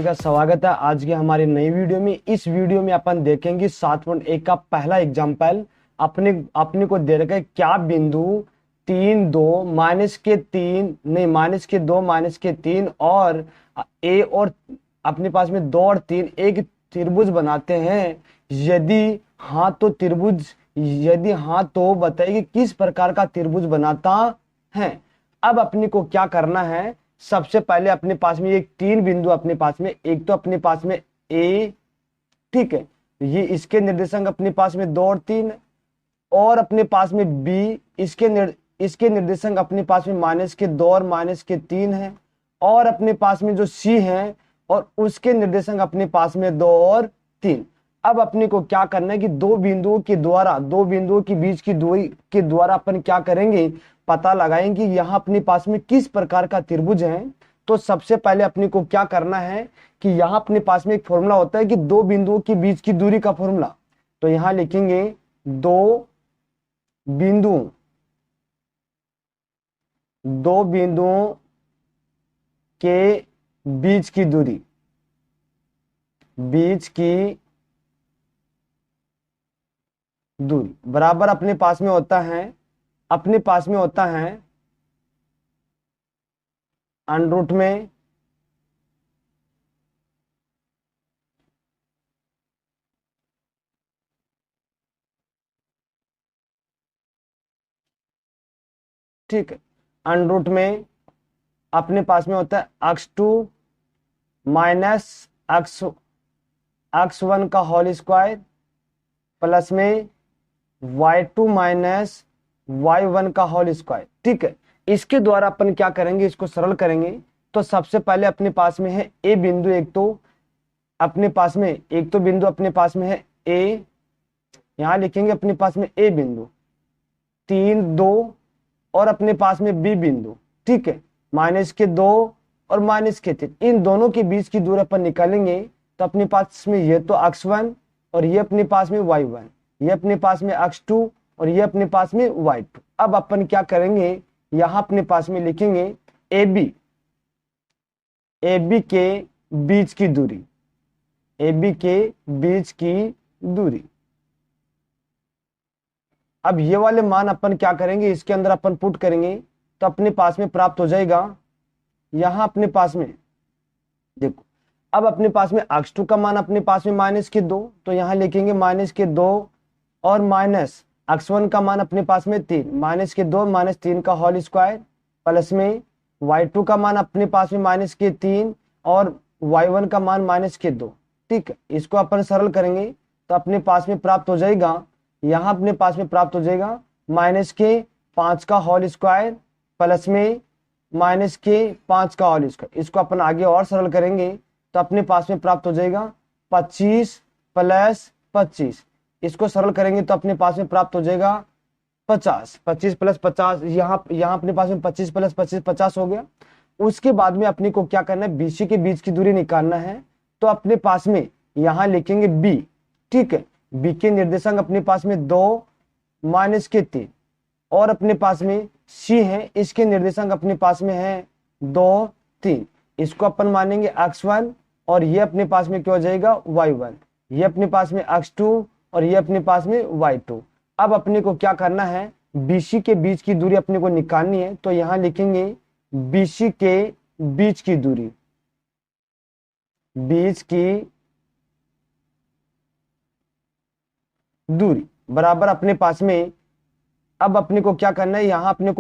का स्वागत है आज की हमारी नई वीडियो में। इस वीडियो में अपन देखेंगे 7.1 का पहला एग्जाम्पल। अपने अपने को दे रखा है क्या बिंदु 3 2 -2 और ए और अपने पास में 2 और 3 एक त्रिभुज बनाते हैं। यदि हाँ तो बताइए किस प्रकार का त्रिभुज बनाता है। अब अपने को क्या करना है, सबसे पहले अपने पास में एक 3 बिंदु अपने पास में, एक तो अपने पास में ए, ठीक है, ये इसके निर्देशांक अपने पास में 2 और 3, और अपने पास में बी, इसके निर्देशांक अपने पास में -2 और -3 है, और अपने पास में जो सी है और उसके निर्देशांक अपने पास में 2 और 3। अब अपने को क्या करना है कि दो बिंदुओं के बीच की दूरी के द्वारा अपन क्या करेंगे, पता लगाएंगे यहाँ अपने पास में किस प्रकार का त्रिभुज है। तो सबसे पहले अपने को क्या करना है कि यहाँ अपने पास में एक फॉर्मूला होता है कि दो बिंदुओं के बीच की दूरी का फॉर्मूला। तो यहाँ लिखेंगे दो बिंदुओं के बीच की दूरी बराबर अपने पास में होता है अंडर में ठीक है, अंडर में अपने पास में होता है x2 माइनस x1 का होल स्क्वायर प्लस में y2 माइनस y1 का होल स्क्वायर। ठीक है, इसके द्वारा अपन क्या करेंगे, इसको सरल करेंगे। तो सबसे पहले अपने पास में है ए बिंदु, एक तो बिंदु अपने पास में है ए, यहां लिखेंगे अपने पास में ए बिंदु 3 2 और अपने पास में बी बिंदु, ठीक है, -2 और -3। इन दोनों के बीच की दूरी अपन निकालेंगे तो अपने पास में ये तो x1 और ये अपने पास में y1, ये अपने पास में x2 और ये अपने पास में y2। अब अपन क्या करेंगे, यहां अपने पास में लिखेंगे AB के बीच की दूरी। अब ये वाले मान अपन क्या करेंगे, इसके अंदर अपन पुट करेंगे तो अपने पास में प्राप्त हो जाएगा। यहां अपने पास में देखो, अब अपने पास में x2 का मान अपने पास में -2, तो यहां लिखेंगे -2 और माइनस x1 का मान अपने पास में 3, -2 -3 का होल स्क्वायर प्लस में y2 का मान अपने पास में -3 और y1 का मान -2। ठीक है, इसको अपन सरल करेंगे तो अपने पास में प्राप्त हो जाएगा, यहाँ अपने पास में प्राप्त हो जाएगा -5 का होल स्क्वायर प्लस में -5 का होल स्क्वायर। इसको अपन आगे और सरल करेंगे तो अपने पास में प्राप्त हो जाएगा 25 + 25। इसको सरल करेंगे तो अपने पास में प्राप्त हो जाएगा 50 + 50। यहाँ अपने पास में 25 + 25 50 हो गया। उसके बाद में अपने को क्या करना है, बीसी के बीच की दूरी निकालना है। तो अपने पास में यहाँ लिखेंगे बी, ठीक है, बी के निर्देशांक अपने पास में 2 -3 और अपने पास में सी है, इसके निर्देशांक अपने पास में है 2 3। इसको अपन मानेंगे x1 और ये अपने पास में क्या हो जाएगा y1, ये अपने पास में x2 और ये अपने पास में y2। अब अपने को क्या करना है, बीसी के बीच की दूरी अपने को निकालनी है। तो यहां लिखेंगे बीसी के बीच की दूरी बराबर अपने पास में, अब अपने को क्या करना है, यहाँ अपने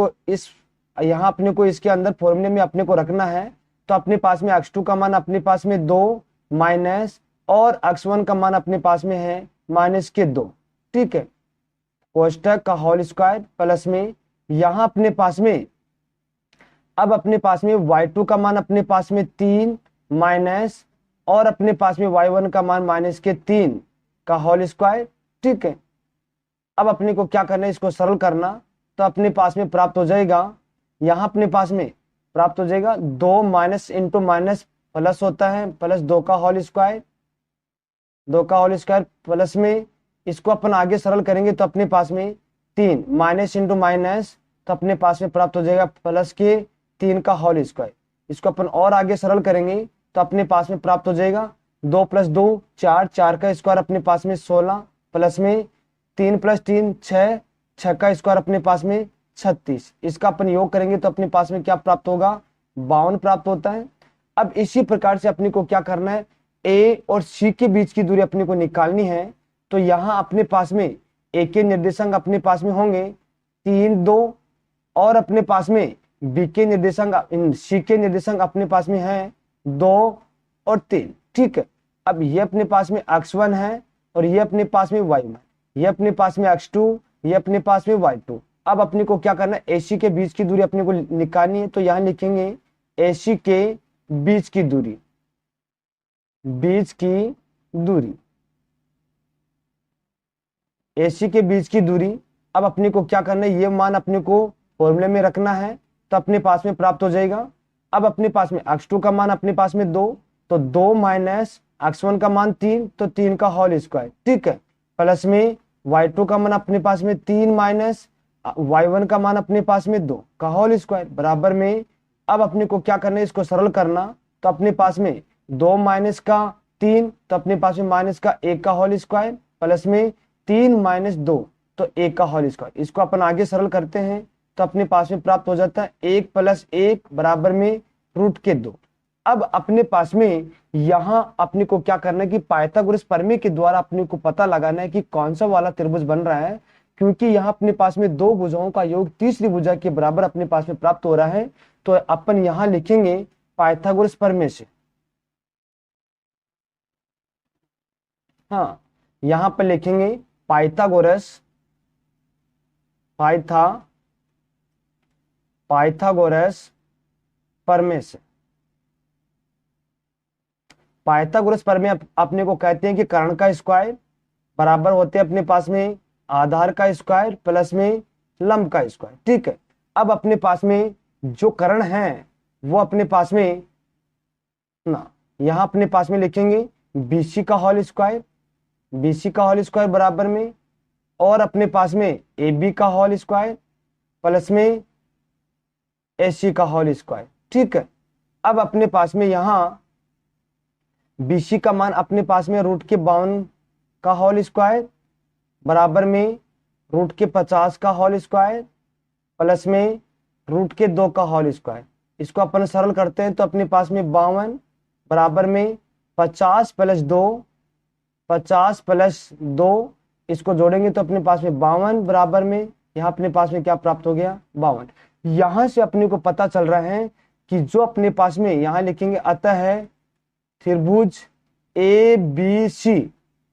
को इसके अंदर फॉर्मूले में अपने को रखना है। तो अपने पास में x2 का मान अपने पास में 2 माइनस और x1 का मान अपने पास में है -2, ठीक है, कोष्टक का होल स्क्वायर प्लस में यहाँ अपने पास में, अब अपने पास में y2 का मान अपने पास में 3 माइनस और अपने पास में y1 का मान -3 का होल स्क्वायर, ठीक है। अब अपने को क्या करना है, इसको सरल करना तो अपने पास में प्राप्त हो जाएगा, यहाँ अपने पास में प्राप्त हो जाएगा 2 माइनस इंटू माइनस प्लस होता है प्लस 2 का होल स्क्वायर प्लस में इसको अपन आगे सरल करेंगे तो अपने पास में 3 माइनस इंटू माइनस, तो अपने पास में प्राप्त हो जाएगा प्लस के 3 का होल स्क्वायर। इसको अपन और आगे सरल करेंगे तो अपने पास में प्राप्त हो जाएगा 2 + 2 4, 4 का स्क्वायर अपने पास में 16, प्लस में 3 + 3 6, 6 का स्क्वायर अपने पास में 36। इसका अपन योग करेंगे तो अपने पास में क्या प्राप्त होगा, 52 प्राप्त होता है। अब इसी प्रकार से अपने को क्या करना है, ए और सी के बीच की दूरी अपने को निकालनी है। तो यहाँ अपने पास में ए के निर्देशांक अपने पास में होंगे 3 2, और अपने पास में बी के निर्देशांक सी के निर्देशांक अपने पास में है 2 और 3। ठीक है, अब ये अपने पास में x1 है और ये अपने पास में y1, ये अपने पास में x2, ये अपने पास में y2। अब अपने को क्या करना है, AC के बीच की दूरी अपने को निकालनी है। तो यहाँ लिखेंगे AC के बीच की दूरी, बीच की दूरी, AC के बीच की दूरी। अब अपने को क्या करना है, ये मान अपने को फॉर्मूले में रखना है तो अपने पास में प्राप्त हो जाएगा। अब अपने पास में x2 का मान अपने पास में 2, तो 2 माइनस x1 का मान 3, तो 3 का होल स्क्वायर। ठीक है, प्लस में y2 का मान अपने पास में 3 माइनस y1 का मान अपने पास में 2 का होल स्क्वायर बराबर में। अब अपने को क्या करना है, इसको सरल करना। तो अपने पास में 2 माइनस का 3, तो अपने पास में माइनस का 1 का होल स्क्वायर, प्लस में 3 माइनस 2, तो 1 का होल स्क्वायर। इसको अपन आगे सरल करते हैं तो अपने पास में प्राप्त हो जाता है 1 + 1 बराबर में √2। अब अपने पास में यहां अपने को क्या करना है कि पाइथागोरस प्रमेय के द्वारा अपने को पता लगाना है कि कौन सा वाला त्रिभुज बन रहा है, क्योंकि यहाँ अपने पास में दो भुजाओं का योग तीसरी भुजा के बराबर अपने पास में प्राप्त हो रहा है। तो अपन यहां लिखेंगे पाइथागोरस प्रमेय से, हाँ यहां पर लिखेंगे पाइथागोरस प्रमेय से। पाइथागोरस प्रमेय अपने को कहते हैं कि कर्ण का स्क्वायर बराबर होते हैं अपने पास में आधार का स्क्वायर प्लस में लंब का स्क्वायर। ठीक है, अब अपने पास में जो कर्ण है वो अपने पास में ना यहां अपने पास में लिखेंगे BC का होल स्क्वायर, BC का होल स्क्वायर बराबर में, और अपने पास में AB का होल स्क्वायर प्लस में AC का होल स्क्वायर। ठीक है, अब अपने पास में यहां BC का मान अपने पास में √52 का होल स्क्वायर बराबर में √50 का होल स्क्वायर प्लस में √2 का होल स्क्वायर। इसको अपन सरल करते हैं तो अपने पास में 52 बराबर में 50 + 2, इसको जोड़ेंगे तो अपने पास में 52 बराबर में यहाँ अपने पास में क्या प्राप्त हो गया, 52। यहां से अपने को पता चल रहा है कि जो अपने पास में यहां लिखेंगे अतः है त्रिभुज ABC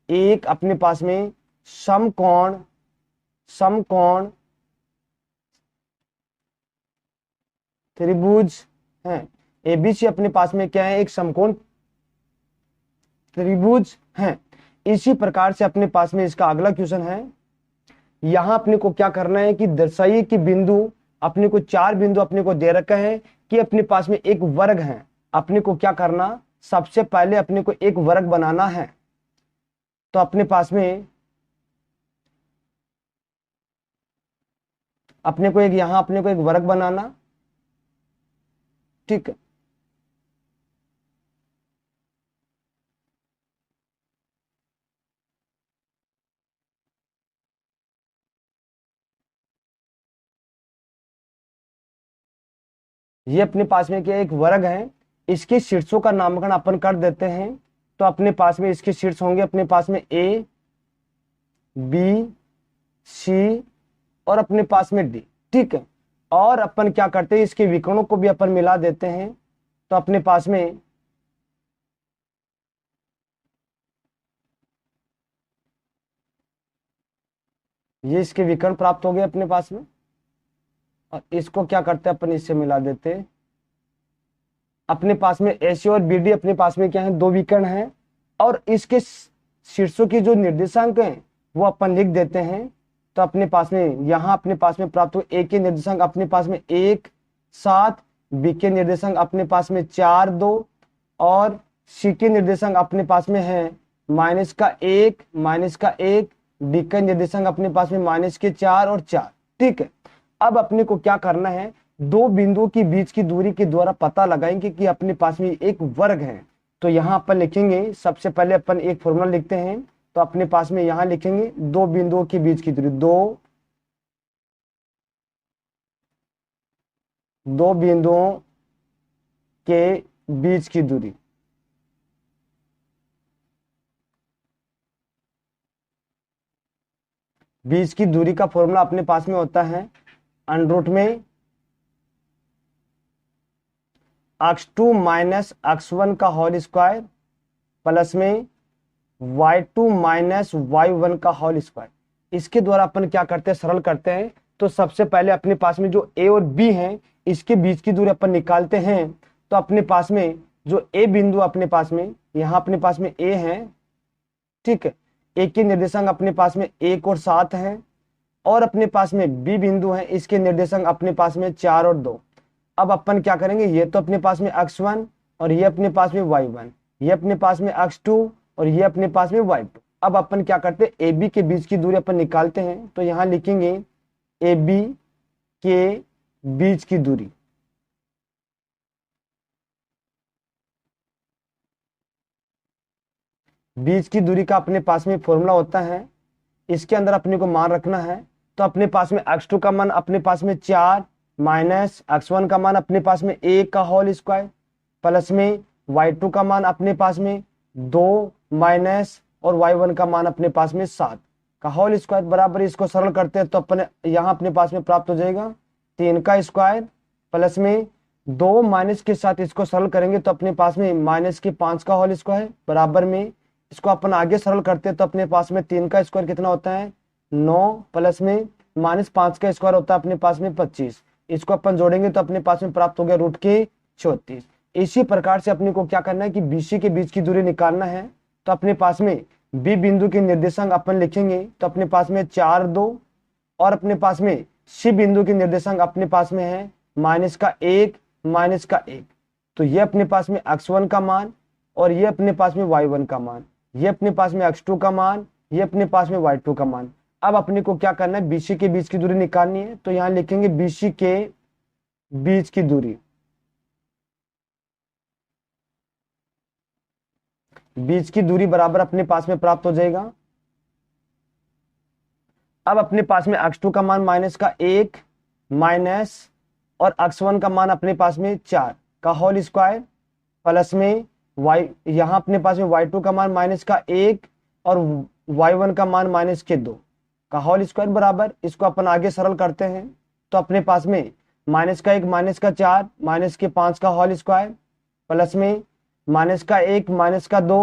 एक अपने पास में समकोण त्रिभुज है। ABC अपने पास में क्या है, एक समकोण त्रिभुज है। इसी प्रकार से अपने पास में इसका अगला क्वेश्चन है, यहां अपने को क्या करना है कि दर्शाइए कि बिंदु अपने को 4 बिंदु अपने को दे रखा है कि अपने पास में एक वर्ग है। अपने को क्या करना, सबसे पहले अपने को एक वर्ग बनाना है। तो अपने पास में अपने को एक यहां अपने को एक वर्ग बनाना। ठीक है, ये अपने पास में क्या एक वर्ग है, इसके शीर्षों का नामकरण अपन कर देते हैं। तो अपने पास में इसके शीर्ष होंगे अपने पास में A, B, C और अपने पास में D। ठीक है, और अपन क्या करते हैं, इसके विकर्णों को भी अपन मिला देते हैं। तो अपने पास में ये इसके विकर्ण प्राप्त हो गए अपने पास में, और इसको क्या करते हैं अपन इससे मिला देते हैं। अपने पास में AC और BD अपने पास में क्या है, दो विकर्ण हैं, और इसके शीर्षों की जो निर्देशांक हैं वो अपन लिख देते हैं। तो अपने पास में यहां अपने पास में प्राप्त हो A के निर्देशांक अपने पास में 1 7, B के निर्देशांक अपने पास में 4 2, और C के निर्देशांक अपने पास में है -1 -1, D का निर्देशांक अपने पास में -4 और 4। ठीक है, अब अपने को क्या करना है, दो बिंदुओं के बीच की दूरी के द्वारा पता लगाएंगे कि अपने पास में एक वर्ग है। तो यहाँ अपन लिखेंगे, सबसे पहले अपन एक फॉर्मूला लिखते हैं। तो अपने पास में यहाँ लिखेंगे दो बिंदुओं के बीच की दूरी, दो बिंदुओं के बीच की दूरी। बीच की दूरी का फॉर्मूला अपने पास में होता है अंडर रूट में x2 माइनस x1 का होल स्क्वायर प्लस में y2 माइनस y1 का होल स्क्वायर। इसके द्वारा अपन क्या करते हैं, सरल करते हैं। तो सबसे पहले अपने पास में जो a और b है इसके बीच की दूरी अपन निकालते हैं। तो अपने पास में जो a बिंदु अपने पास में, यहाँ अपने पास में a है, ठीक है, a के निर्देशांक अपने पास में 1 और 7 है, और अपने पास में b बिंदु है, इसके निर्देशांक अपने पास में 4 और 2। अब अपन क्या करेंगे, ये तो अपने पास में x1 और ये अपने पास में y1, ये अपने पास में x2 और ये अपने पास में y2। अब अपन क्या करते हैं, AB के बीच की दूरी अपन निकालते हैं। तो यहाँ लिखेंगे AB के बीच की दूरी, बीच की दूरी का अपने पास में फॉर्मूला होता है, इसके अंदर अपने को मान रखना है। तो अपने पास में x2 का मान अपने पास में 4 माइनस x1 का मान अपने पास में 1 का होल स्क्वायर प्लस में y2 का मान अपने पास में 2 माइनस और y1 का मान अपने पास में 7 का होल स्क्वायर बराबर। इसको सरल करते हैं तो अपन यहाँ अपने पास में प्राप्त हो जाएगा 3 का स्क्वायर प्लस में 2 माइनस के साथ इसको सरल करेंगे तो अपने पास में माइनस के 5 का होल स्क्वायर बराबर में। इसको अपन आगे सरल करते हैं तो अपने पास में 3 का स्क्वायर कितना होता है 9 प्लस में माइनस 5 का स्क्वायर होता है अपने पास में 25। इसको अपन जोड़ेंगे तो अपने पास में प्राप्त हो गया रूट के 34। इसी प्रकार से अपने को क्या करना है कि BC के बीच की दूरी निकालना है। तो अपने पास में B बिंदु के निर्देशांक अपन लिखेंगे तो अपने पास में 4 2, और अपने पास में C बिंदु के निर्देशांक अपने पास में है माइनस का 1 माइनस का 1। तो ये अपने पास में x1 का मान और ये अपने पास में y1 का मान, ये अपने पास में x2 का मान, ये अपने पास में y2 का मान। अब अपने को क्या करना है, BC के बीच की दूरी निकालनी है। तो यहाँ लिखेंगे BC के बीच की दूरी, बीच की दूरी बराबर अपने पास में प्राप्त हो जाएगा। अब अपने पास में x2 का मान माइनस का 1 माइनस और x1 का मान अपने पास में 4 का होल स्क्वायर प्लस में यहाँ अपने पास में y2 का मान माइनस का 1 और y1 का मान माइनस के 2 का होल स्क्वायर बराबर। इसको अपन आगे सरल करते हैं तो अपने पास में माइनस का 1 माइनस का 4 माइनस के 5 का होल स्क्वायर प्लस में माइनस का 1 माइनस का 2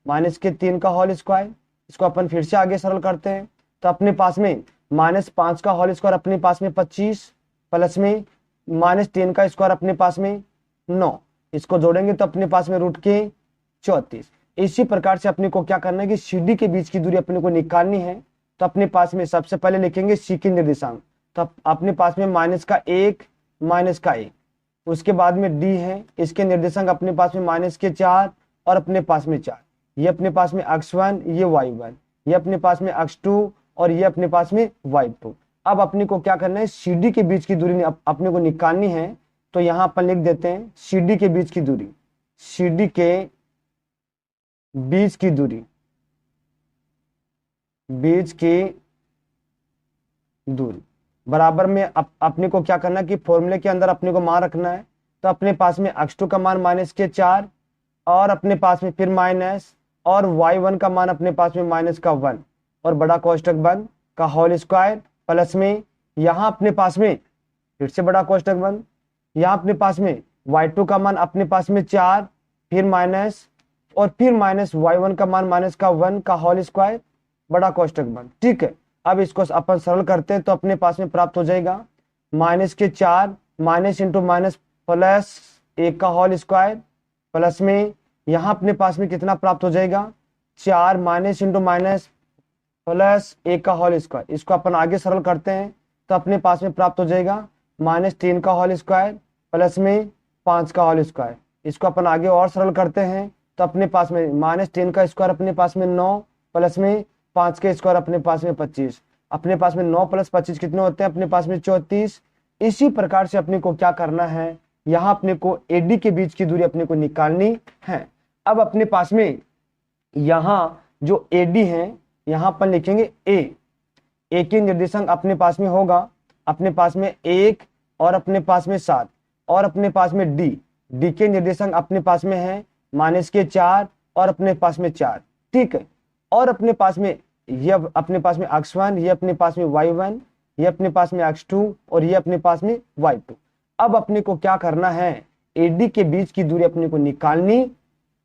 माइनस के 3 का होल स्क्वायर। इसको अपन फिर से आगे सरल करते हैं तो अपने पास में माइनस 5 का होल स्क्वायर अपने पास में 25 प्लस में माइनस 3 का स्क्वायर अपने पास में 9। इसको जोड़ेंगे तो अपने पास में रूट के 34। इसी प्रकार से अपने को क्या करना है कि CD के बीच की दूरी अपने को निकालनी है। तो अपने पास में सबसे पहले लिखेंगे C के निर्देशांक। तो अपने पास में माइनस का 1 माइनस का 1, उसके बाद में D है, इसके निर्देशांक अपने पास में माइनस के 4 और अपने पास में 4, ये अपने पास में x1, ये y1, ये अपने पास में x2 और ये अपने पास में y2। अब अपने को क्या करना है, CD के बीच की दूरी अपने को निकालनी है। तो यहाँ अपन लिख देते हैं CD के बीच की दूरी, CD के बीच की दूरी, बीच की दूरी बराबर में अपने को क्या करना है कि फॉर्मूले के अंदर अपने को मान रखना है। तो अपने पास में x2 का मान माइनस के 4 और अपने पास में फिर माइनस और y1 का मान अपने पास में माइनस का 1 और बड़ा कोष्टक बंद का होल स्क्वायर प्लस में यहाँ अपने पास में फिर से बड़ा कोष्टक बंद, यहाँ अपने पास में y2 का मान अपने पास में 4 फिर माइनस और फिर माइनस y1 का मान माइनस का 1 का होल स्क्वायर बड़ा कोष्टक बंद। ठीक है, अब इसको अपन सरल करते हैं तो अपने पास में प्राप्त हो जाएगा माइनस के 4 माइनस इंटू माइनस प्लस 1 का होल स्क्वायर प्लस में यहाँ अपने पास में कितना प्राप्त हो जाएगा 4 माइनस इंटू माइनस प्लस 1 का होल स्क्वायर। इसको अपन आगे सरल करते हैं तो अपने पास में प्राप्त हो जाएगा माइनस 3 का होल स्क्वायर प्लस में 5 का होल स्क्वायर। इसको अपन आगे और सरल करते हैं तो अपने पास में माइनस 10 का स्क्वायर अपने पास में 9 प्लस में 5 के स्क्वायर अपने पास में 25। अपने पास में 9 प्लस 25 कितने होते हैं अपने पास में 34। इसी प्रकार से अपने को क्या करना है, यहाँ अपने को AD के बीच की दूरी अपने को निकालनी है। अब अपने पास में यहां जो एडी है, यहां पर लिखेंगे ए के निर्देशांक अपने पास में होगा, अपने पास में 1 और अपने पास में 7 और अपने पास में डी के निर्देशांक अपने पास में है -4 और अपने पास में 4, ठीक है। और अपने पास में ये अपने पास में x1, ये अपने पास में y1, ये अपने पास में x2 और ये अपने पास में y2। अब अपने को क्या करना है, एडी के बीच की दूरी अपने को निकालनी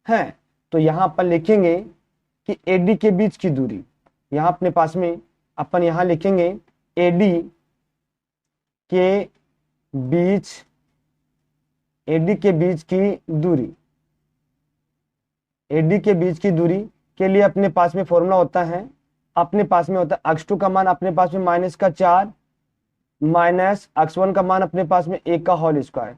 है। तो यहां पर लिखेंगे कि एडी के बीच की दूरी, यहां अपने पास में अपन यहां लिखेंगे एडी के बीच, एडी के बीच की दूरी, एडी के बीच की दूरी के लिए अपने पास में फॉर्मूला होता है, अपने पास में होता है x2 का मान अपने पास में -4 माइनस x1 का मान अपने पास में 1 का होल स्क्वायर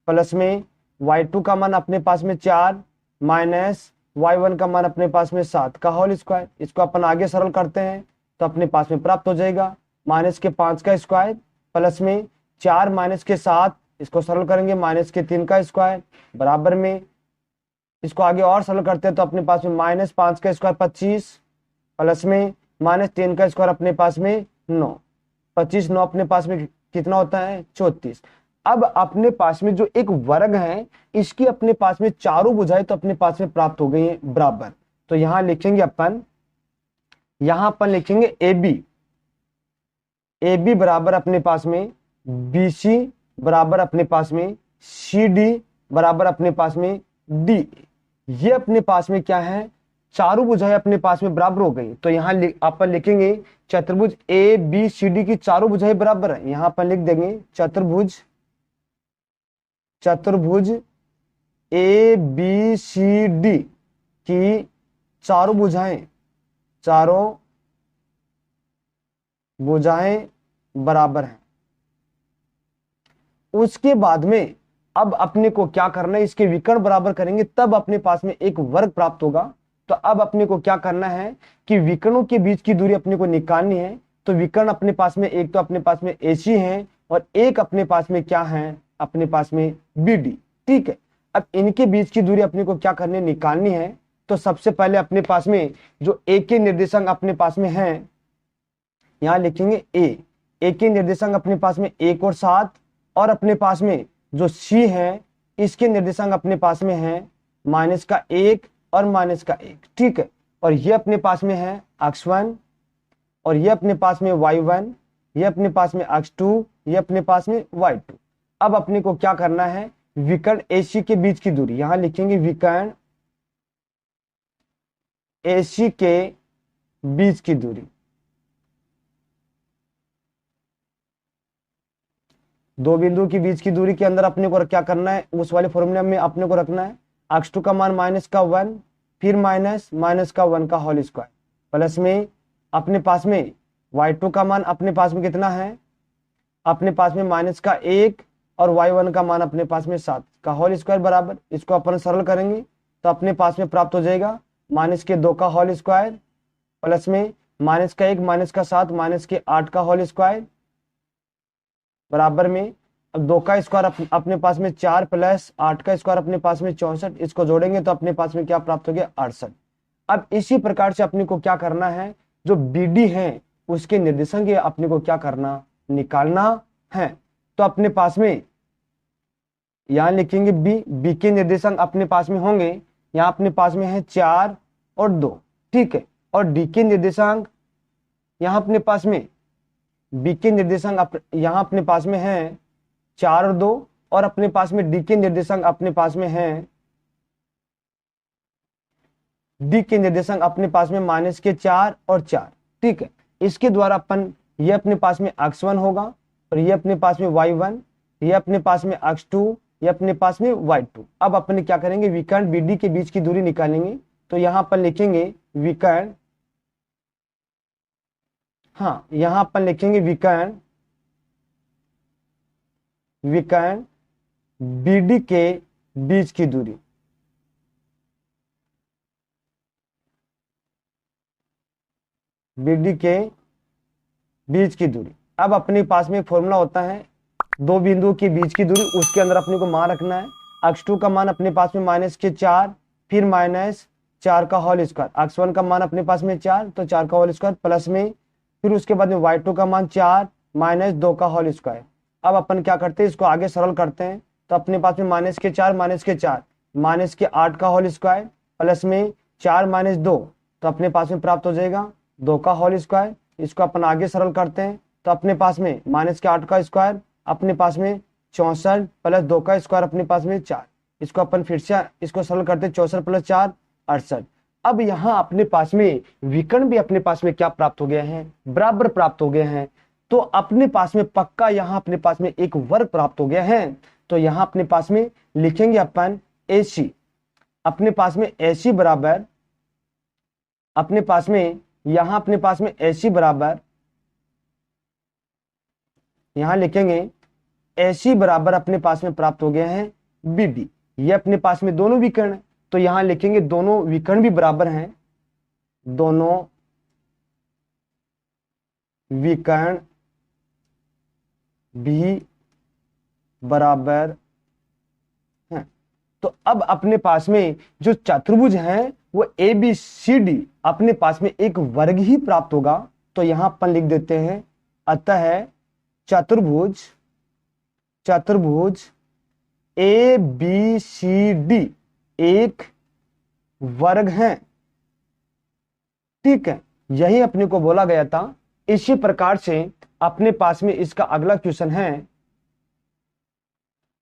प्लस में y2 का मान अपने पास में 4 माइनस y1 का मान अपने पास में 7 का होल स्क्वायर। इसको अपन आगे सरल करते हैं तो अपने पास में प्राप्त हो जाएगा -5 का स्क्वायर प्लस में 4 -7, इसको सरल करेंगे -3 का स्क्वायर बराबर में, इसको आगे और सरल करते हैं तो अपने पास में -5 का स्क्वायर 25 प्लस में -3 का स्क्वायर अपने पास में 9, 25 9 अपने पास में कितना होता है 34। अब अपने पास में जो एक वर्ग है इसकी अपने पास में चारों भुजाएं तो अपने पास में प्राप्त हो गई है बराबर। तो यहां लिखेंगे अपन, यहां अपन लिखेंगे ए बी बराबर अपने पास में BC बराबर अपने पास में CD बराबर अपने पास में D। ये अपने पास में क्या है, चारों भुजाएं अपने पास में बराबर हो गई। तो यहाँ अपन लिखेंगे चतुर्भुज ABCD की चारों भुजाएं बराबर है। यहां अपन लिख देंगे चतुर्भुज ABCD की चारों भुजाएं बराबर हैं। उसके बाद में अब अपने को क्या करना है, इसके विकर्ण बराबर करेंगे तब अपने पास में एक वर्ग प्राप्त होगा। तो अब अपने को क्या करना है कि विकर्णों के बीच की दूरी अपने को निकालनी है। तो विकर्ण अपने पास में एक तो अपने पास में AC है और एक अपने पास में क्या है, अपने पास में BD, ठीक है। अब इनके बीच की दूरी अपने को क्या करनी, निकालनी है। तो सबसे पहले अपने पास में जो A के निर्देशांक अपने पास में है, यहां लिखेंगे ए के निर्देशांक अपने पास में 1 और 7 और अपने पास में जो C है इसके निर्देशांक अपने पास में है -1 और -1, ठीक है। और ये अपने पास में है x1 और ये अपने पास में y1, ये अपने पास में x2, ये अपने पास में y2। अब अपने को क्या करना है, विकर्ण AC के बीच की दूरी, यहां लिखेंगे विकर्ण AC के बीच की दूरी, दो बिंदु के बीच की दूरी के अंदर अपने को क्या करना है, उस वाले फॉर्मूले में अपने को रखना है x2 का मान -1 फिर -1 का होल स्क्वायर प्लस में अपने पास में y2 का मान अपने पास में कितना है, अपने पास में -1 और y1 का मान अपने पास में 7 का होल स्क्वायर बराबर। इसको अपन सरल करेंगे तो अपने पास में प्राप्त हो जाएगा -2 का होल स्क्वायर प्लस में -1 -7 -8 का होल स्क्वायर बराबर में। अब 2 का स्क्वायर अपने पास में 4 प्लस 8 का स्क्वायर अपने पास में 64, इसको जोड़ेंगे तो अपने पास में क्या प्राप्त हो गया 68। अब इसी प्रकार से अपने को क्या करना है, जो BD है उसके निर्देशांक अपने को क्या करना, निकालना है। तो अपने पास में यहां लिखेंगे B के निर्देशांक अपने पास में होंगे, यहां अपने पास में है 4 और 2, ठीक है। और D के निर्देशांक यहां अपने पास में B के निर्देशांक यहां अपने पास में है 4 और 2 और अपने पास में D के निर्देशांक अपने पास में है, D के निर्देशांक अपने पास में -4 और 4, ठीक है। इसके द्वारा अपन ये अपने पास में x1 होगा और ये अपने पास में y1, ये अपने पास में x2, ये अपने पास में y2। अब अपन क्या करेंगे, विकर्ण BD के बीच की दूरी निकालेंगे। तो यहां पर लिखेंगे विकर्ण, हाँ यहां अपन लिखेंगे विकर्ण BD के बीच की दूरी, BD के बीच की दूरी। अब अपने पास में एक फॉर्मूला होता है, दो बिंदुओं के बीच की दूरी, उसके अंदर अपने को मान रखना है। x2 का मान अपने पास में -4 फिर माइनस 4 का होल स्क्वायर, x1 का मान अपने पास में 4 तो 4 का होल स्क्वायर प्लस में, फिर उसके बाद में y2 का मान 4 माइनस 2 का होल स्क्वायर। अब अपन क्या करते हैं, इसको आगे सरल करते हैं, तो अपने पास में माइनस के 4 माइनस के 8 का होल स्क्वायर प्लस में 4 माइनस 2, तो अपने पास में प्राप्त हो जाएगा 2 का होल स्क्वायर। इसको अपन आगे सरल करते हैं, तो अपने पास में माइनस के 8 का स्क्वायर अपने पास में 64 प्लस 2 का स्क्वायर अपने पास में 4। इसको अपन फिर से इसको सरल करते हैं, 64 प्लस 4 68। अब यहाँ अपने पास में विकर्ण भी अपने पास में क्या प्राप्त हो गए हैं, बराबर प्राप्त हो गए हैं। तो अपने पास में पक्का यहाँ अपने पास में एक वर्ग प्राप्त हो गया है। तो यहाँ अपने पास में लिखेंगे अपन AC, अपने पास में AC बराबर, अपने पास में यहाँ अपने पास में AC बराबर, यहाँ लिखेंगे AC बराबर अपने पास में प्राप्त हो गया है BB। ये अपने पास में दोनों विकर्ण, तो यहां लिखेंगे दोनों विकर्ण भी बराबर हैं, दोनों विकर्ण भी बराबर हैं। तो अब अपने पास में जो चतुर्भुज हैं वो ABCD अपने पास में एक वर्ग ही प्राप्त होगा। तो यहां अपन लिख देते हैं, अतः चतुर्भुज ABCD एक वर्ग है। ठीक है, यही अपने को बोला गया था। इसी प्रकार से अपने पास में इसका अगला क्वेश्चन है,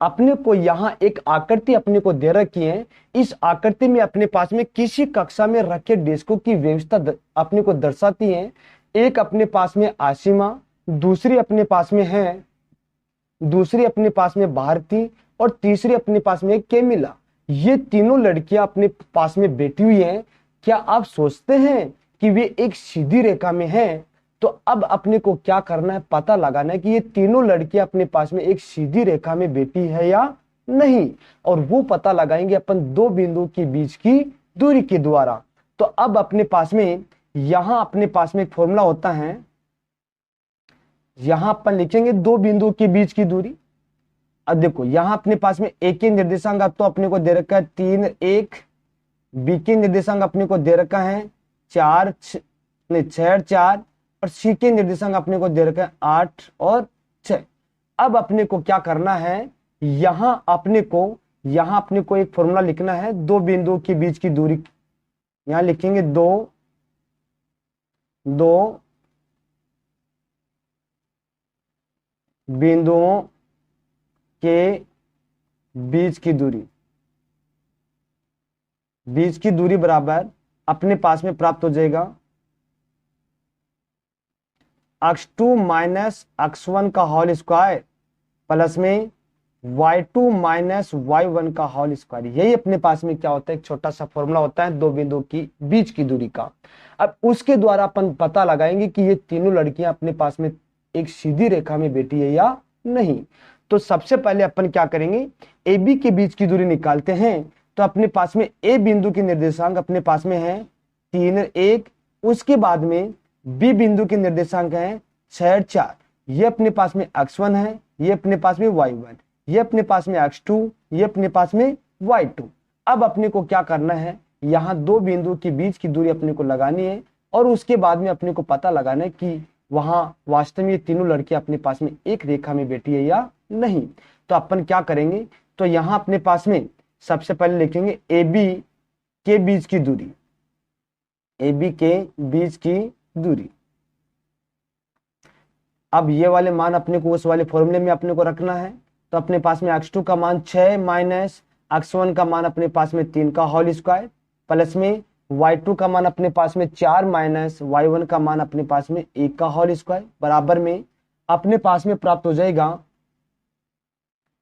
अपने को यहां एक आकृति अपने को दे रखी है। इस आकृति में अपने पास में किसी कक्षा में रखे डिस्कों की व्यवस्था अपने को दर्शाती है। एक अपने पास में आसिमा, दूसरी अपने पास में है, दूसरी अपने पास में भारती और तीसरी अपने पास में केमिला। ये तीनों लड़कियां अपने पास में बैठी हुई हैं। क्या आप सोचते हैं कि वे एक सीधी रेखा में हैं? तो अब अपने को क्या करना है, पता लगाना है कि ये तीनों लड़कियां अपने पास में एक सीधी रेखा में बैठी है या नहीं, और वो पता लगाएंगे अपन दो बिंदु के बीच की दूरी के द्वारा। तो अब अपने पास में यहां अपने पास में एक फॉर्मूला होता है, यहां अपन लिखेंगे दो बिंदु के बीच की दूरी। अब देखो यहां अपने पास में ए के निर्देशांक तो अपने को दे रखा है 3 1, बी के निर्देशांक अपने को दे रखा है 4 6 4, और सी के निर्देशांक अपने को दे रखा है 8 और 6। अब अपने को क्या करना है, यहां अपने को एक फॉर्मूला लिखना है दो बिंदुओं के बीच की दूरी। यहां लिखेंगे दो बिंदुओं के बीच की दूरी बराबर अपने पास में प्राप्त हो जाएगा x2 माइनस x1 का होल स्क्वायर प्लस में y2 माइनस y1 का होल स्क्वायर। यही अपने पास में क्या होता है, एक छोटा सा फॉर्मूला होता है दो बिंदुओं की बीच की दूरी का। अब उसके द्वारा अपन पता लगाएंगे कि ये तीनों लड़कियां अपने पास में एक सीधी रेखा में बैठी है या नहीं। तो सबसे पहले अपन क्या करेंगे, ए बी के बीच की दूरी निकालते हैं। तो अपने पास में ए बिंदु के निर्देशांक अपने पास में है 3 1, उसके बाद में बी बिंदु के निर्देशांक है 6 4। ये अपने पास में x1 है, ये अपने पास में y1, ये अपने पास में x2, ये अपने पास में y2। अब अपने को क्या करना है, यहाँ दो बिंदु के बीच की दूरी अपने को लगानी है, और उसके बाद में अपने को पता लगाना है कि वहां वास्तव में ये तीनों लड़कियां अपने पास में एक रेखा में बैठी है या नहीं। तो अपन क्या करेंगे, तो यहां अपने पास में सबसे पहले लिखेंगे ए बी के बीच की दूरी, ए बी के बीच की दूरी। अब ये वाले मान अपने को उस वाले फॉर्मूले में अपने को रखना है। तो अपने पास में x2 का मान 6 माइनस x1 का मान अपने पास में 3 का होल स्क्वायर प्लस में y2 का मान अपने पास में 4 माइनस y1 का मान अपने पास में 1 का होल स्क्वायर बराबर में अपने पास में प्राप्त हो जाएगा,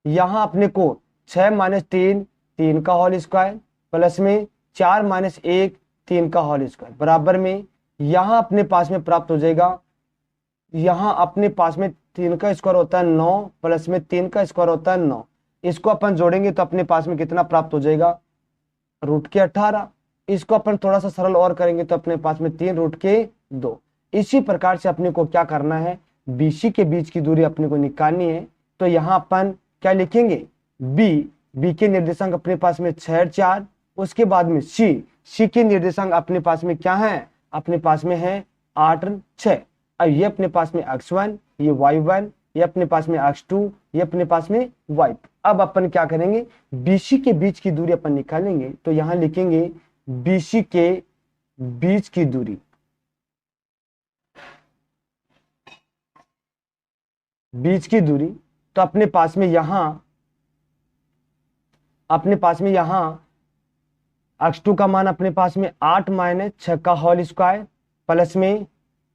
यहां अपने को 6 माइनस 3 का होल स्क्वायर प्लस में 4 माइनस 1 3 का होल स्क्वायर बराबर में यहां अपने पास में प्राप्त हो जाएगा, यहां अपने पास में 3 का स्क्वायर होता है 9 प्लस में 3 का स्क्वायर होता है 9। इसको अपन जोड़ेंगे तो अपने पास में कितना प्राप्त हो जाएगा, रूट के 18। इसको अपन थोड़ा सा सरल और करेंगे तो अपने पास में 3 रूट के 2। इसी प्रकार से अपने को क्या करना है, बीसी के बीच की दूरी अपने को निकालनी है। तो यहाँ अपन क्या लिखेंगे, बी के निर्देशांक अपने पास में 6 4, उसके बाद में सी के निर्देशांक अपने पास में क्या है, अपने पास में है 8 6। अब ये अपने पास में x1, ये y1, ये अपने पास में x2, ये अपने पास में y। अब अपन क्या करेंगे, BC के बीच की दूरी अपन निकालेंगे। तो यहां लिखेंगे BC के बीच की दूरी, बीच की दूरी। तो अपने पास में यहां x2 का मान अपने पास में 8 - 6 का होल स्क्वायर प्लस में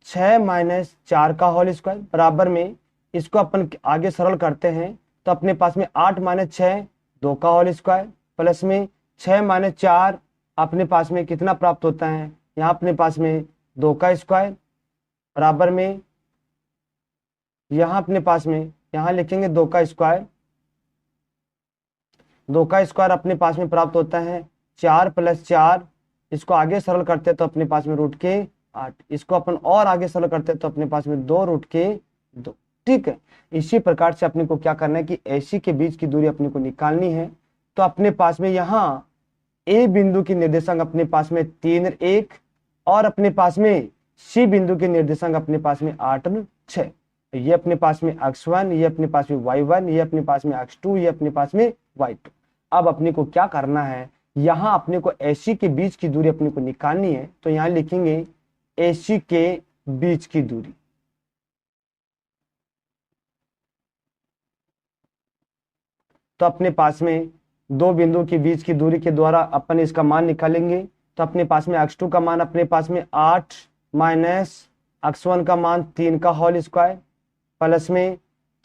6 - 4 का होल स्क्वायर बराबर में, इसको अपन आगे सरल करते हैं तो अपने पास में 8 - 6 2 का होल स्क्वायर प्लस में 6 - 4 अपने पास में कितना प्राप्त होता है, यहाँ अपने पास में 2 का स्क्वायर बराबर में, यहाँ अपने पास में यहाँ लिखेंगे 2 का स्क्वायर। 2 का स्क्वायर अपने पास में प्राप्त होता है 4 + 4, इसको आगे सरल करते हैं तो अपने पास में √8, इसको अपन और आगे सरल करते हैं तो अपने पास में 2√2। ठीक है, इसी प्रकार से अपने को क्या करना है कि AC के बीच की दूरी अपने को निकालनी है। तो अपने पास में यहाँ A बिंदु की निर्देशांक अपने पास में 3 1 और अपने पास में C बिंदु के निर्देशांक अपने पास में 8 6। ये अपने पास में x1, ये अपने पास में y1, ये अपने पास में x2, ये अपने पास में y2। अब अपने को क्या करना है, यहाँ अपने को AC के बीच की दूरी अपने को निकालनी है। तो यहाँ लिखेंगे AC के बीच की दूरी। तो अपने पास में दो बिंदु के बीच की दूरी के द्वारा अपन इसका मान निकालेंगे। तो अपने पास में x2 का मान अपने पास में 8 - x1 का मान 3 का होल स्क्वायर प्लस में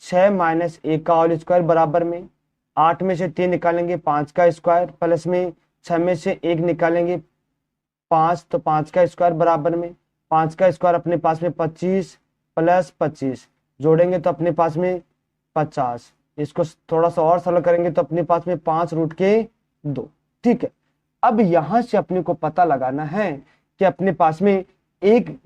6 - 1 का होल स्क्वायर बराबर में 8 में से 3 निकालेंगे 5 का स्क्वायर प्लस में 6 में से 1 निकालेंगे 5, तो 5 का स्क्वायर बराबर में 5 का स्क्वायर अपने पास में 25 + 25 जोड़ेंगे तो अपने पास में 50। इसको थोड़ा सा और सरल करेंगे तो अपने पास में 5√2। ठीक है, अब यहां से अपने को पता लगाना है कि अपने पास में एक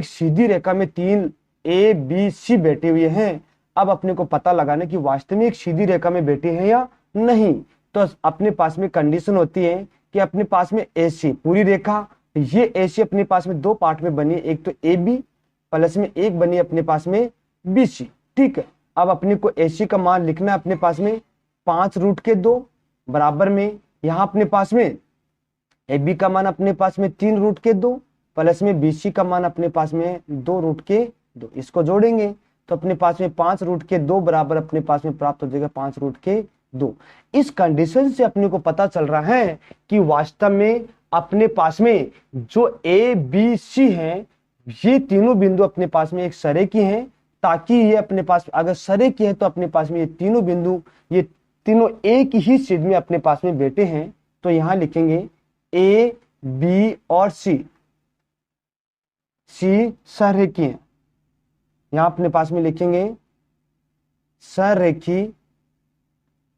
सीधी रेखा में 3 A B C बैठे हुए हैं। अब अपने को पता लगाना कि वास्तव में एक सीधी रेखा में बैठे हैं या नहीं। तो अपने पास में कंडीशन होती है कि अपने पास में AC पूरी रेखा, ये AC अपने पास में 2 पार्ट में बनी है, एक तो AB प्लस में एक बनी अपने पास में BC। ठीक है, अब अपने को AC का मान लिखना है अपने पास में 5√2 बराबर में, यहाँ अपने पास में AB का मान अपने पास में 3√2 प्लस में BC का मान अपने पास में 2√2। इसको जोड़ेंगे तो अपने पास में 5√2 बराबर अपने पास में प्राप्त हो जाएगा 5√2। इस कंडीशन से अपने को पता चल रहा है कि वास्तव में अपने पास में जो ABC है, ये तीनों बिंदु अपने पास में एक सरेखी हैं, ताकि ये अपने पास अगर सरेखी है तो अपने पास में ये तीनों बिंदु, ये तीनों एक ही छेद में अपने पास में बैठे हैं। तो यहां लिखेंगे A B और C सरेखी हैं। यहां अपने पास में लिखेंगे सरेखी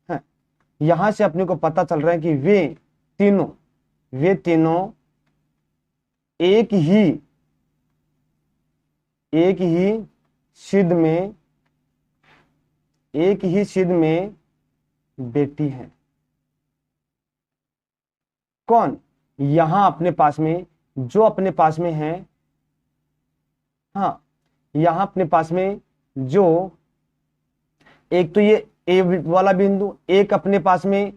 है। यहां से अपने को पता चल रहा है कि वे तीनों एक ही सिद्ध में बैठी है। कौन? यहां अपने पास में जो अपने पास में है, हाँ, यहां अपने पास में जो एक तो ये A वाला बिंदु, एक अपने पास में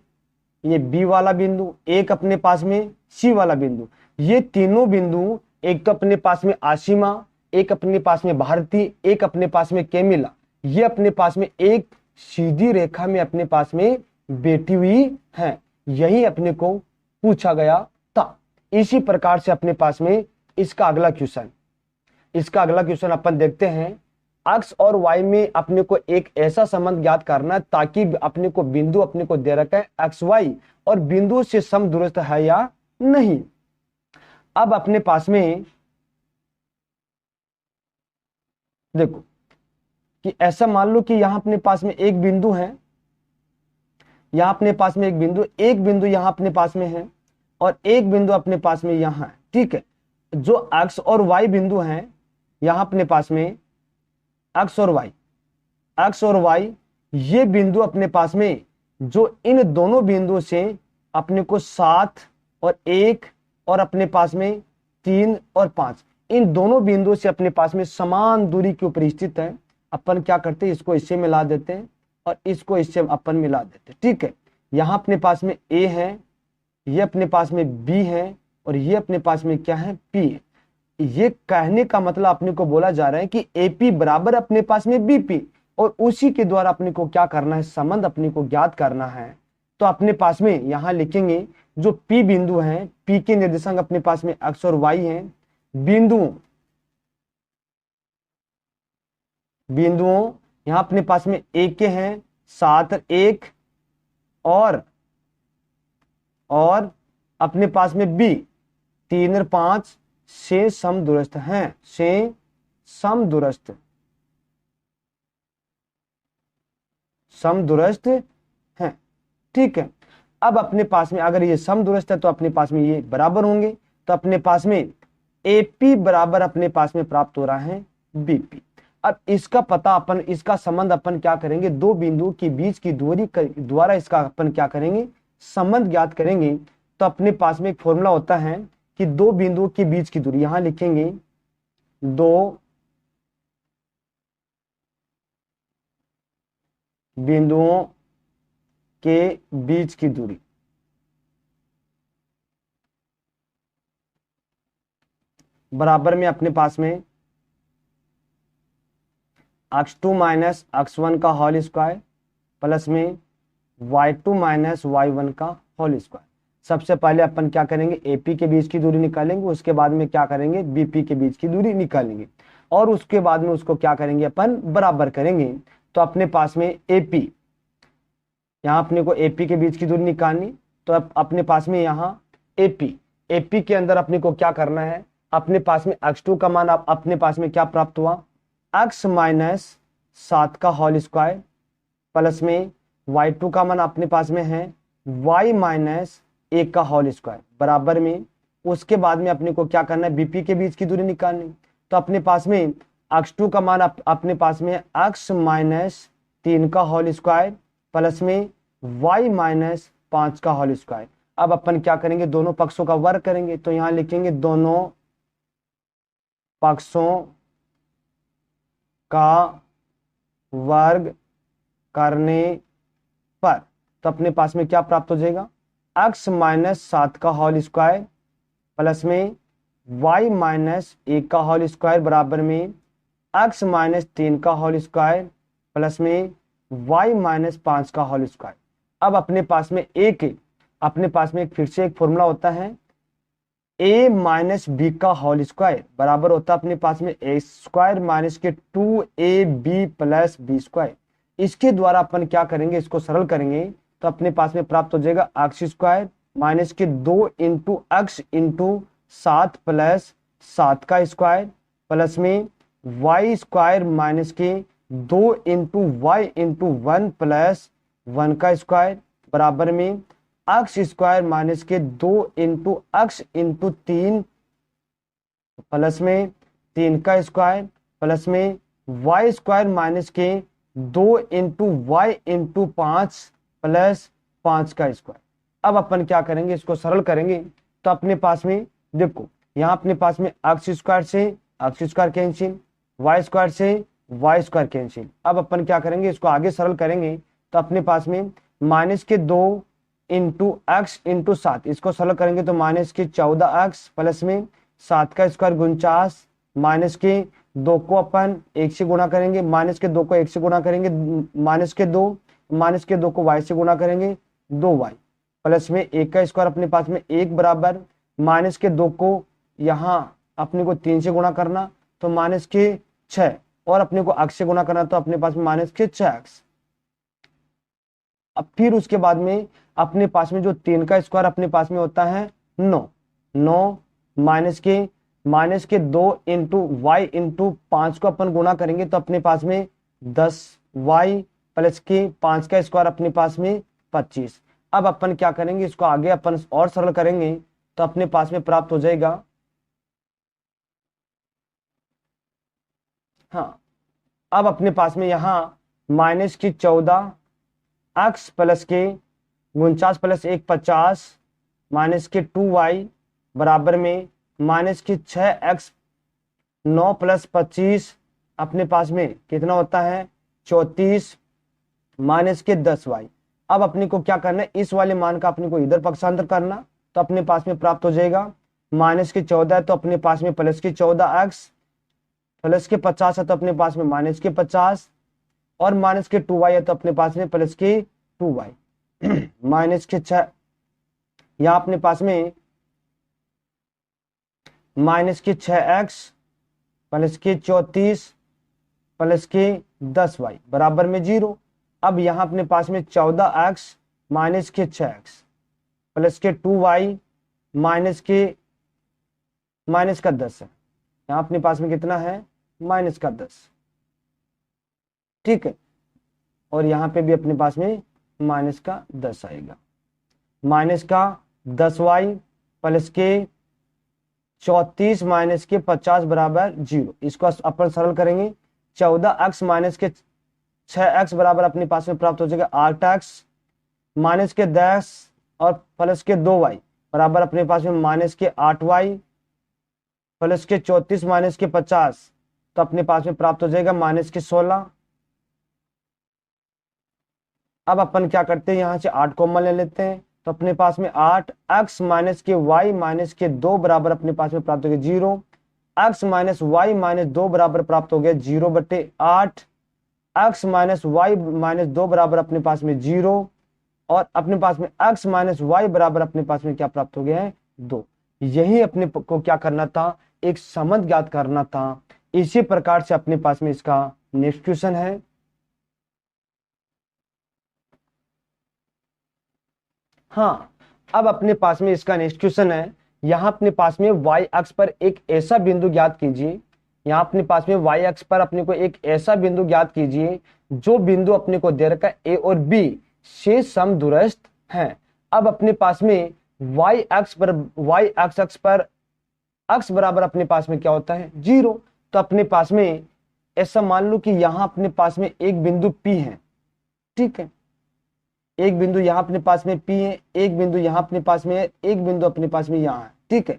ये B वाला बिंदु, एक अपने पास में C वाला बिंदु, ये तीनों बिंदु एक तो अपने पास में आशिमा, एक अपने पास में भारती, एक अपने पास में कैमिला, ये अपने पास में एक सीधी रेखा में अपने पास में बैठी हुई है। यही अपने को पूछा गया था। इसी प्रकार से अपने पास में इसका अगला क्वेश्चन अपन देखते हैं। x और y में अपने को एक ऐसा संबंध ज्ञात करना है ताकि अपने को बिंदु अपने को दे रखा है xy और बिंदु से समदूरस्थ है या नहीं। अब अपने पास में देखो कि ऐसा मान लो कि यहां अपने पास में एक बिंदु है, यहां अपने पास में एक बिंदु यहां अपने पास में है और एक बिंदु अपने पास में यहां है। ठीक है, जो x और y बिंदु हैं यहां अपने पास में x और y ये बिंदु अपने पास में जो इन दोनों बिंदुओं से अपने को 7 और 1 और अपने पास में 3 और 5, इन दोनों बिंदुओं से अपने पास में समान दूरी के ऊपर स्थित है। अपन क्या करते हैं, इसको इससे मिला देते हैं और इसको इससे अपन मिला देते हैं। ठीक है, यहाँ अपने पास में ए है, ये अपने पास में बी है और ये अपने पास में क्या है, पी है। ये कहने का मतलब अपने को बोला जा रहा है कि एपी बराबर अपने पास में बीपी, और उसी के द्वारा अपने को क्या करना है, संबंध अपने को ज्ञात करना है। तो अपने पास में यहां लिखेंगे जो पी बिंदु है, पी के निर्देशांक अपने पास में एक्स और वाई हैं। बिंदुओं बिंदुओं यहां अपने पास में ए के हैं 7 और 1 और अपने पास में बी 3 और 5 से समदूरस्थ हैं, से समदूरस्थ हैं। ठीक है, अब अपने पास में अगर ये समदूरस्थ है तो अपने पास में ये बराबर होंगे, तो अपने पास में एपी बराबर अपने पास में प्राप्त हो रहा है बीपी। अब इसका पता अपन, इसका संबंध अपन क्या करेंगे, दो बिंदुओं के बीच की दूरी द्वारा इसका अपन क्या करेंगे, संबंध ज्ञात करेंगे। तो अपने पास में एक फॉर्मूला होता है कि दो बिंदुओं के बीच की दूरी, यहां लिखेंगे दो बिंदुओं के बीच की दूरी बराबर में अपने पास में x2 माइनस x1 का होल स्क्वायर प्लस में y2 माइनस y1 का होल स्क्वायर। सबसे पहले अपन क्या करेंगे, एपी के बीच की दूरी निकालेंगे, उसके बाद में क्या करेंगे, बीपी के बीच की दूरी निकालेंगे और उसके बाद में उसको क्या करेंगे, अपन बराबर करेंगे। तो अपने पास में एपी, यहां अपने को एपी के बीच की दूरी निकालनी, तो अपने पास में यहाँ एपी के अंदर अपने को क्या करना है, अपने पास में x2 का मान अपने पास में क्या प्राप्त हुआ, x माइनस 7 का होल स्क्वायर प्लस में y2 का मान अपने पास में है y माइनस 1 का होल स्क्वायर बराबर में, उसके बाद में अपने को क्या करना है, बीपी के बीच की दूरी निकालनी। तो अपने पास में x2 का मान अपने पास में x माइनस 3 का होल स्क्वायर प्लस में y माइनस 5 का होल स्क्वायर। अब अपन क्या करेंगे, दोनों पक्षों का वर्ग करेंगे, तो यहां लिखेंगे दोनों पक्षों का वर्ग करने पर, तो अपने पास में क्या प्राप्त हो जाएगा, x माइनस 7 का होल स्क्वायर प्लस में y माइनस 1 का होल स्क्वायर बराबर में x माइनस 3 का होल स्क्वायर प्लस में y माइनस 5 का होल स्क्वायर। अब अपने पास में एक फिर से एक फॉर्मूला होता है, a माइनस बी का होल स्क्वायर बराबर होता है अपने पास में ए स्क्वायर माइनस के 2ab प्लस बी स्क्वायर। इसके द्वारा अपन क्या करेंगे, इसको सरल करेंगे, तो अपने पास में प्राप्त हो जाएगा एक्स स्क्वायर माइनस के 2 इंटू एक्स इंटू 7 प्लस 7 का स्क्वायर प्लस में वाई स्क्वायर माइनस के 2 इंटू वाई इंटू 1 प्लस 1 का स्क्वायर बराबर में एक्स स्क्वायर माइनस के 2 इंटू एक्स इंटू 3 प्लस में 3 का स्क्वायर प्लस में वाई स्क्वायर माइनस के 2 इंटू वाई इंटू 5 प्लस 5 का स्क्वायर। अब अपन क्या करेंगे, इसको सरल करेंगे, तो अपने पास में देखो यहाँ अपने पास में एक्स स्क्वायर से X square cancel, Y square से वाई स्क्वायर कैंसिल। अब अपन क्या करेंगे, इसको आगे सरल करेंगे, तो अपने पास में माइनस के 2 इंटू एक्स इंटू 7, इसको सरल करेंगे तो माइनस के 14x प्लस में 7 का स्क्वायर 49 माइनस के 2 को अपन 1 से गुणा करेंगे, माइनस के 2 को 1 से गुणा करेंगे, माइनस के 2 को y से गुणा करेंगे 2y प्लस में 1 का स्क्वायर अपने पास में 1 बराबर माइनस के 2 को यहाँ अपने को 3 से गुणा करना तो माइनस के 6 और अपने को x से गुणा करना तो अपने पास में माइनस के 6x। अब फिर उसके बाद में अपने पास में जो 3 का स्क्वायर अपने पास में होता है 9 माइनस के 2 इंटू वाई इंटू 5 को अपन गुणा करेंगे तो अपने पास में 10y प्लस के 5 का स्क्वायर अपने पास में 25। अब अपन क्या करेंगे, इसको आगे अपन और सरल करेंगे तो अपने पास में प्राप्त हो जाएगा, हाँ अब अपने पास में यहाँ माइनस की 14 x प्लस के 49 प्लस 1 50 माइनस के 2y बराबर में माइनस के 6x 9 प्लस 25 अपने पास में कितना होता है 34 माइनस के 10y। अब अपने को क्या करना है, इस वाले मान का अपने को इधर पक्षांतर करना, तो अपने पास में प्राप्त हो जाएगा माइनस के 14 है तो अपने पास में प्लस के 14x, प्लस के 50 है तो अपने पास में माइनस के 50 और माइनस के 2y है तो अपने पास में प्लस के 2y माइनस के 6, यहां अपने पास में माइनस के 6x प्लस के 34 प्लस के 10y बराबर में 0। अब यहां अपने पास में 14x माइनस के 6x प्लस के 2y माइनस का 10 है, यहां अपने पास में कितना है माइनस का 10, ठीक है। और यहां पे भी अपने पास में माइनस का 10 आएगा, माइनस का 10y प्लस के 34 माइनस के 50 बराबर 0। इसको अपन सरल करेंगे, 14x माइनस के 6x बराबर अपने पास में प्राप्त हो जाएगा 8x माइनस के 10 और प्लस के 2y बराबर अपने पास में माइनस के 8y प्लस के 34 माइनस के 50 तो अपने पास में प्राप्त हो जाएगा माइनस के 16। अब अपन क्या करते हैं, यहां से 8 कॉमन ले लेते हैं तो अपने पास में 8x माइनस के y माइनस के 2 बराबर अपने पास में प्राप्त हो गया 0, x माइनस y माइनस 2 बराबर प्राप्त हो गया 0/8, x माइनस y माइनस 2 बराबर अपने पास में 0 और अपने पास में x माइनस y बराबर अपने पास में क्या प्राप्त हो गया है 2। यही अपने को क्या करना था, एक संबंध ज्ञात करना था। इसी प्रकार से अपने पास में इसका नेक्स्ट क्वेश्चन है। हाँ, अब अपने पास में इसका नेक्स्ट क्वेश्चन है, यहां अपने पास में y अक्ष पर एक ऐसा बिंदु ज्ञात कीजिए, यहां अपने पास में y अक्ष पर अपने को एक ऐसा बिंदु ज्ञात कीजिए जो बिंदु अपने को दे रखा है a और b से समदूरस्थ हैं। अब अपने पास में y अक्ष पर अक्ष बराबर अपने पास में क्या होता है 0, तो अपने पास में ऐसा मान लो कि यहां अपने पास में एक बिंदु p है, ठीक है, एक बिंदु यहां अपने पास में P है, एक बिंदु यहां अपने पास में है, एक बिंदु अपने पास में यहां है, ठीक है।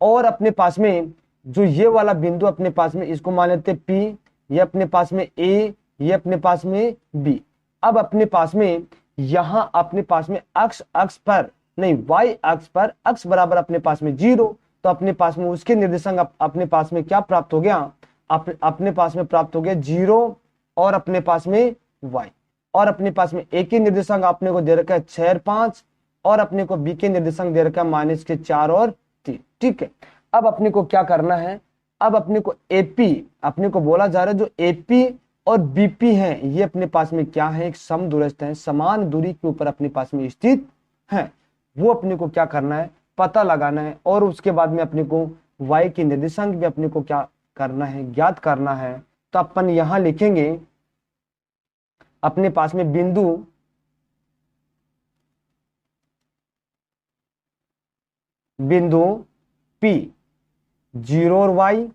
और अपने पास में जो ये वाला बिंदु अपने पास में इसको मान लेते हैं P, ये अपने पास में A, ये अपने पास में B। अब अपने पास में यहां अपने पास में अक्ष पर नहीं y अक्ष पर अक्ष बराबर अपने पास में 0, तो अपने पास में उसके निर्देशांक अपने पास में क्या प्राप्त हो गया, अपने पास में प्राप्त हो गया 0 और अपने पास में y। और अपने पास में a के निर्देशांक आपने को दे रखा है 6 और 5 और अपने को b के निर्देशांक दे रखा है माइनस के 4 और 3, ठीक है। अब अपने को क्या करना है, अब अपने को AP अपने को बोला जा रहा है जो AP और BP है ये अपने पास में क्या है, एक समदूरस्थ है, समान दूरी के ऊपर अपने पास में स्थित है। वो अपने को क्या करना है, पता लगाना है और उसके बाद में अपने को y के निर्देशांक भी अपने को क्या करना है, ज्ञात करना है। तो अपन यहां लिखेंगे अपने पास में बिंदु P 0 और y,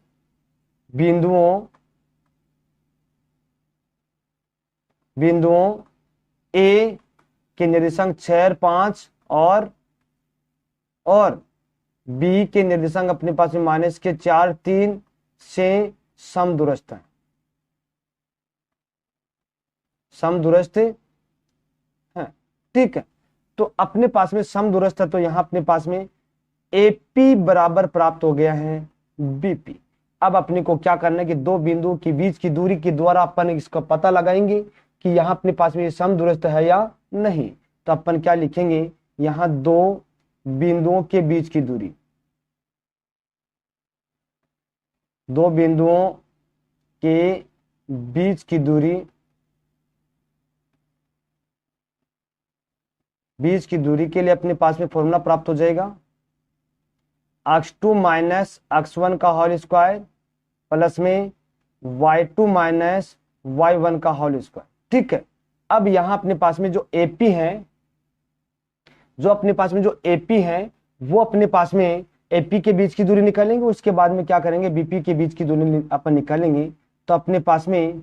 बिंदुओं A के निर्देशांक 6 और 5 और B के निर्देशांक अपने पास में माइनस के 4 3 से समदूरस्थ है, समदूरस्थ है, ठीक है। तो अपने पास में समदूरस्थ है तो यहां अपने पास में AP बराबर प्राप्त हो गया है BP। अब अपने को क्या करना है कि दो बिंदुओं के बीच की दूरी के द्वारा अपन इसका पता लगाएंगे कि यहां अपने पास में ये समदूरस्थ है या नहीं। तो अपन क्या लिखेंगे, यहां दो बिंदुओं के बीच की दूरी, दो बिंदुओं के बीच की दूरी, बीच की दूरी के लिए अपने पास में फॉर्मूला प्राप्त हो जाएगा x2 माइनस x1 का होल स्क्वायर प्लस में y2 माइनस y1 का होल स्क्वायर, ठीक है। अब यहां अपने पास में जो AP है, जो अपने पास में जो AP है वो अपने पास में AP के बीच की दूरी निकालेंगे, उसके बाद में क्या करेंगे BP के बीच की दूरी अपन निकालेंगे। तो अपने पास में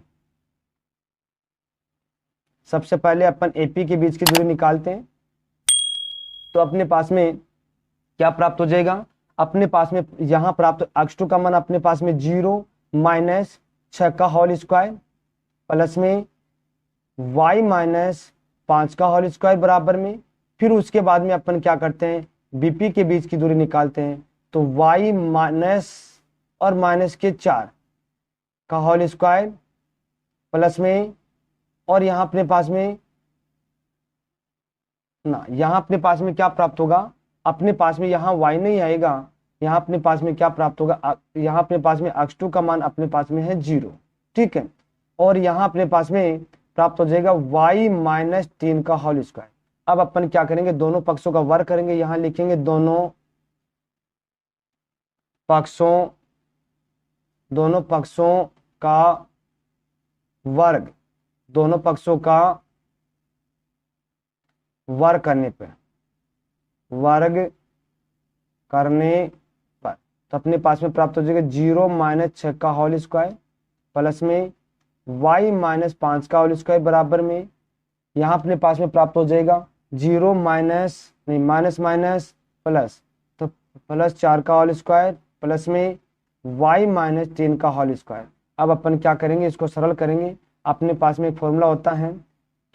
सबसे पहले अपन AP के बीच की दूरी निकालते हैं, तो अपने पास में क्या प्राप्त हो जाएगा, अपने पास में यहां प्राप्त x2 का मान अपने पास में 0 माइनस 6 का होल स्क्वायर प्लस में y माइनस 5 का होल स्क्वायर बराबर में, फिर उसके बाद में अपन क्या करते हैं, बीपी के बीच की दूरी निकालते हैं, तो y माइनस और माइनस के 4 का होल स्क्वायर प्लस में, और यहां अपने पास में ना, यहां अपने पास में क्या प्राप्त होगा, अपने पास में यहां y नहीं आएगा, यहां अपने पास में क्या प्राप्त होगा, यहां अपने पास में x2 का मान अपने पास में है 0, ठीक है, और यहां अपने पास में प्राप्त हो जाएगा y माइनस 3 का होल स्क्वायर। अब अपन क्या करेंगे, दोनों पक्षों का वर्ग करेंगे, यहां लिखेंगे दोनों पक्षों का वर्ग, दोनों पक्षों का वर्ग करने पर तो अपने पास में प्राप्त हो जाएगा 0 माइनस 6 का होल स्क्वायर प्लस में y माइनस 5 का होल स्क्वायर बराबर में, यहां अपने पास में प्राप्त हो जाएगा 0 माइनस नहीं माइनस माइनस प्लस, तो प्लस 4 का होल स्क्वायर प्लस में y माइनस 3 का होल स्क्वायर। अब अपन क्या करेंगे, इसको सरल करेंगे, अपने पास में एक फॉर्मूला होता है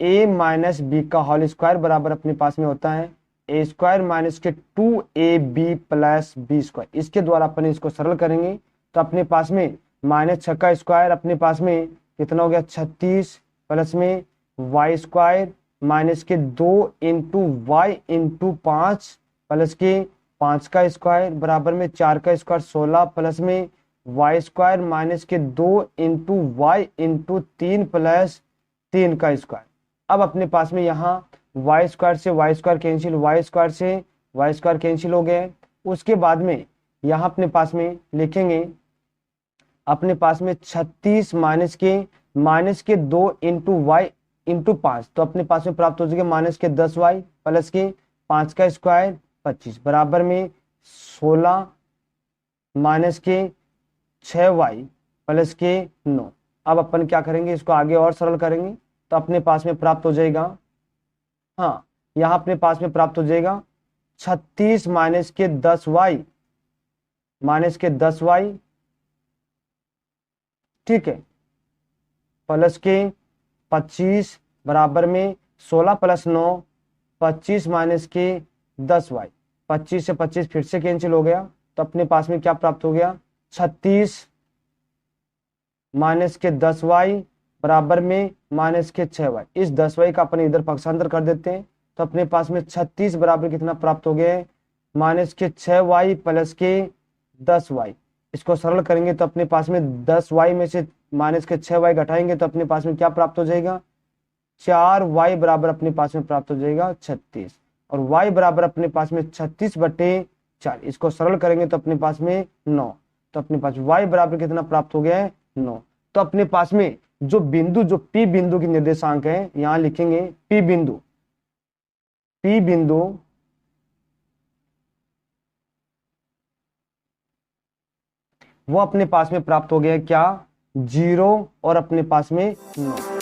a माइनस बी का होल स्क्वायर बराबर अपने पास में होता है ए स्क्वायर माइनस के 2ab प्लस बी स्क्वायर। इसके द्वारा अपन इसको सरल करेंगे तो अपने पास में माइनस 6 का स्क्वायर अपने पास में कितना हो गया 36 प्लस में वाई स्क्वायर माइनस के 2 इंटू वाई इंटू 5 प्लस के 5 का स्क्वायर बराबर में 4 का स्क्वायर 16 प्लस में वाई स्क्वायर माइनस के 2 इंटू वाई इंटू 3 प्लस 3 का स्क्वायर। अब अपने पास में यहाँ वाई स्क्वायर से Y square cancel, Y square से वाई स्क्वायर कैंसिल हो गए। उसके बाद में यहाँ अपने पास में लिखेंगे अपने पास में 36 माइनस के 2 इंटू वाई इंटू 5, तो अपने पास में प्राप्त हो जाएगा माइनस के 10 वाई प्लस के 5 का स्क्वायर 25 बराबर में 16 माइनस के 6 वाई प्लस के 9। अब अपन क्या करेंगे, इसको आगे और सरल करेंगे तो अपने पास में प्राप्त हो जाएगा, हाँ यहाँ अपने पास में प्राप्त हो जाएगा 36 माइनस के 10 वाई ठीक है प्लस के 25 बराबर में 16 प्लस 9 25 माइनस के 10 वाई, 25 से 25 फिर से कैंसिल हो गया, तो अपने पास में क्या प्राप्त हो गया 36 माइनस के 10 वाई बराबर में माइनस के 6 वाई। इस 10 वाई का अपन इधर पक्षांतर कर देते हैं तो अपने पास में 36 बराबर कितना प्राप्त हो गया माइनस के 6 वाई प्लस के 10 वाई। इसको सरल करेंगे तो अपने पास में 10 वाई में से माइनस के 6 वाई घटाएंगे तो अपने पास में क्या प्राप्त हो जाएगा 4 वाई बराबर अपने पास में प्राप्त हो जाएगा 36, और वाई बराबर अपने पास में 36/4। इसको सरल करेंगे तो अपने पास में 9, तो अपने पास वाई बराबर कितना प्राप्त हो गया है 9। तो अपने पास में जो पी बिंदु की निर्देशांक है यहां लिखेंगे पी बिंदु वो अपने पास में प्राप्त हो गया क्या 0 और अपने पास में 9।